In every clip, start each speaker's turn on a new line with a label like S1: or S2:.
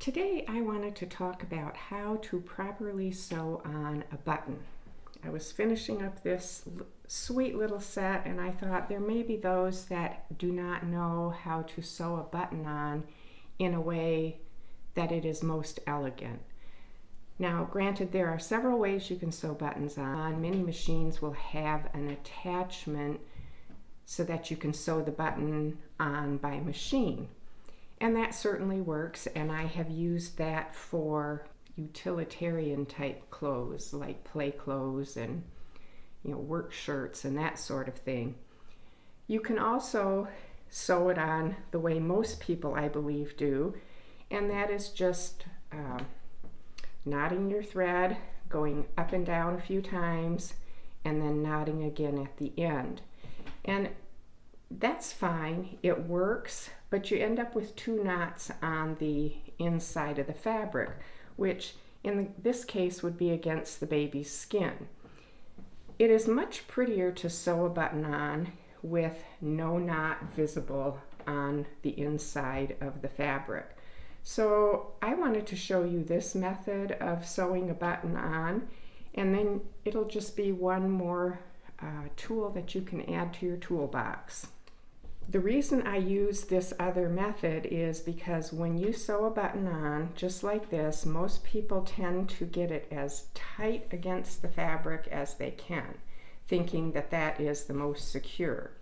S1: Today I wanted to talk about how to properly sew on a button. I was finishing up this sweet little set and I thought there may be those that do not know how to sew a button on in a way that it is most elegant. Now, granted, there are several ways you can sew buttons on. Many machines will have an attachment so that you can sew the button on by machine. And that certainly works, and I have used that for utilitarian type clothes like play clothes and work shirts and that sort of thing. You can also sew it on the way most people, I believe, do, and that is just knotting your thread, going up and down a few times, and then knotting again at the end. And that's fine, it works, but you end up with two knots on the inside of the fabric, which in this case would be against the baby's skin. It is much prettier to sew a button on with no knot visible on the inside of the fabric. So I wanted to show you this method of sewing a button on, and then it'll just be one more tool that you can add to your toolbox. The reason I use this other method is because when you sew a button on, just like this, most people tend to get it as tight against the fabric as they can, thinking that that is the most secure.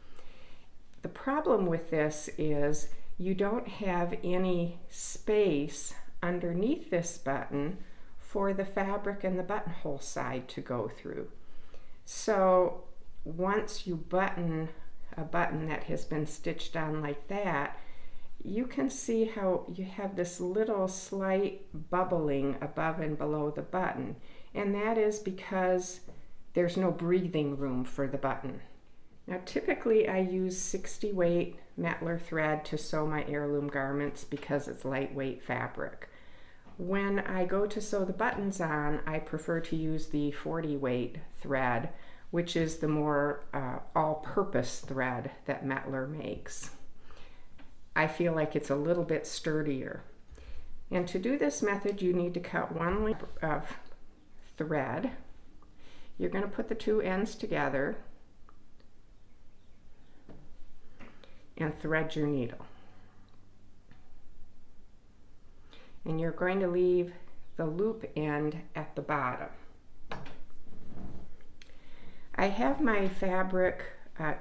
S1: The problem with this is you don't have any space underneath this button for the fabric and the buttonhole side to go through. So once you button a button that has been stitched on like that, you can see how you have this little slight bubbling above and below the button, and that is because there's no breathing room for the button. Now typically I use 60 weight Mettler thread to sew my heirloom garments because it's lightweight fabric. When I go to sew the buttons on, I prefer to use the 40 weight thread, which is the more all-purpose thread that Mettler makes. I feel like it's a little bit sturdier. And to do this method, you need to cut one length of thread. You're going to put the two ends together and thread your needle. And you're going to leave the loop end at the bottom. I have my fabric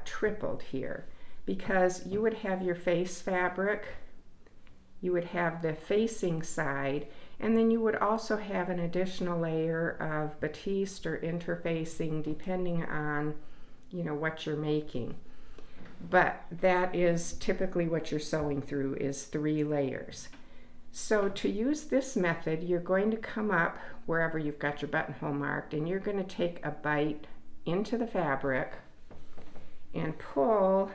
S1: tripled here because you would have your face fabric, you would have the facing side, and then you would also have an additional layer of batiste or interfacing depending on what you're making. But that is typically what you're sewing through, is 3 layers. So to use this method, you're going to come up wherever you've got your buttonhole marked, and you're going to take a bite into the fabric and pull,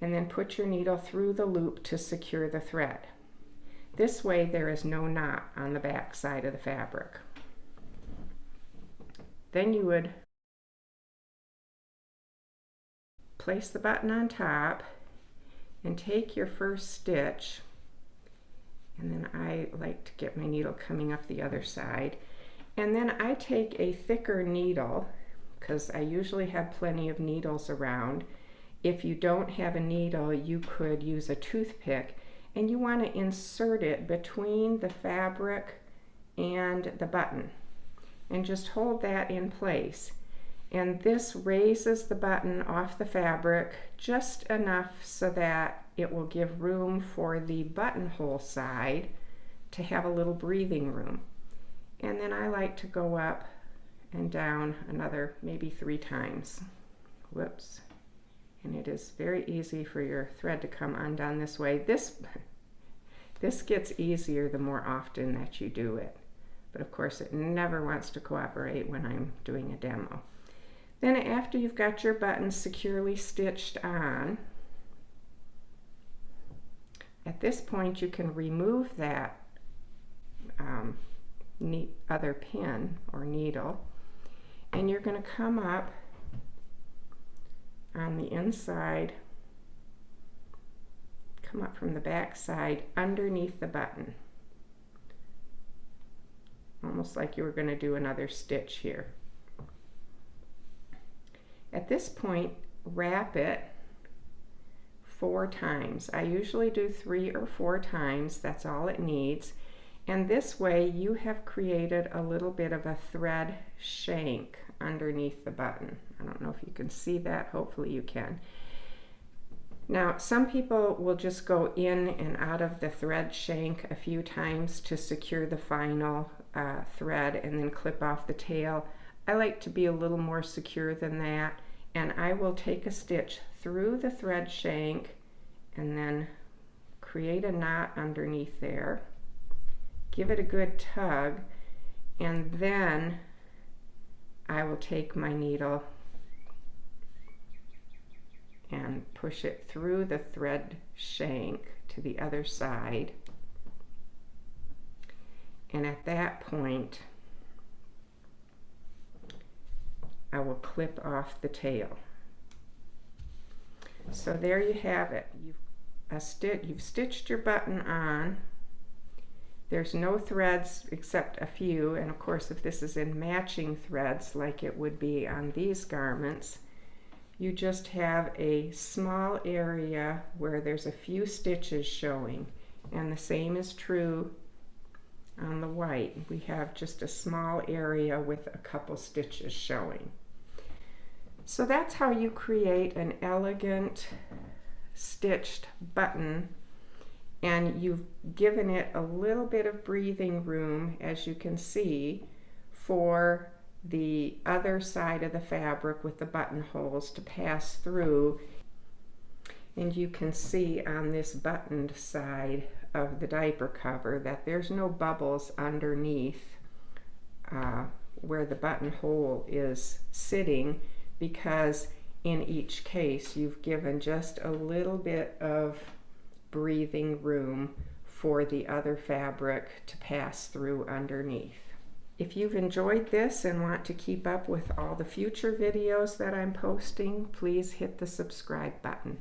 S1: and then put your needle through the loop to secure the thread. This way there is no knot on the back side of the fabric. Then you would place the button on top and take your first stitch, and then I like to get my needle coming up the other side, and then I take a thicker needle because I usually have plenty of needles around. If you don't have a needle, you could use a toothpick, and you want to insert it between the fabric and the button and just hold that in place. And this raises the button off the fabric just enough so that it will give room for the buttonhole side to have a little breathing room. And then I like to go up and down another maybe 3 times. Whoops. And it is very easy for your thread to come undone this way. This gets easier the more often that you do it. But of course it never wants to cooperate when I'm doing a demo. Then after you've got your button securely stitched on, at this point you can remove that other pin or needle, and you're going to come up on the inside, come up from the back side underneath the button. almost like you were going to do another stitch here. At this point, wrap it 4 times. I usually do 3 or 4 times, that's all it needs. And this way you have created a little bit of a thread shank underneath the button. I don't know if you can see that, hopefully you can. Now some people will just go in and out of the thread shank a few times to secure the final thread and then clip off the tail. I like to be a little more secure than that, and I will take a stitch through the thread shank and then create a knot underneath there, give it a good tug, and then I will take my needle and push it through the thread shank to the other side, and at that point I will clip off the tail. So there you have it. You've stitched your button on. There's no threads except a few, and of course if this is in matching threads like it would be on these garments, you just have a small area where there's a few stitches showing, and the same is true on the white. We have just a small area with a couple stitches showing. So that's how you create an elegant stitched button, and you've given it a little bit of breathing room, as you can see, for the other side of the fabric with the buttonholes to pass through. And you can see on this buttoned side of the diaper cover that there's no bubbles underneath where the buttonhole is sitting, because in each case you've given just a little bit of breathing room for the other fabric to pass through underneath. If you've enjoyed this and want to keep up with all the future videos that I'm posting, please hit the subscribe button.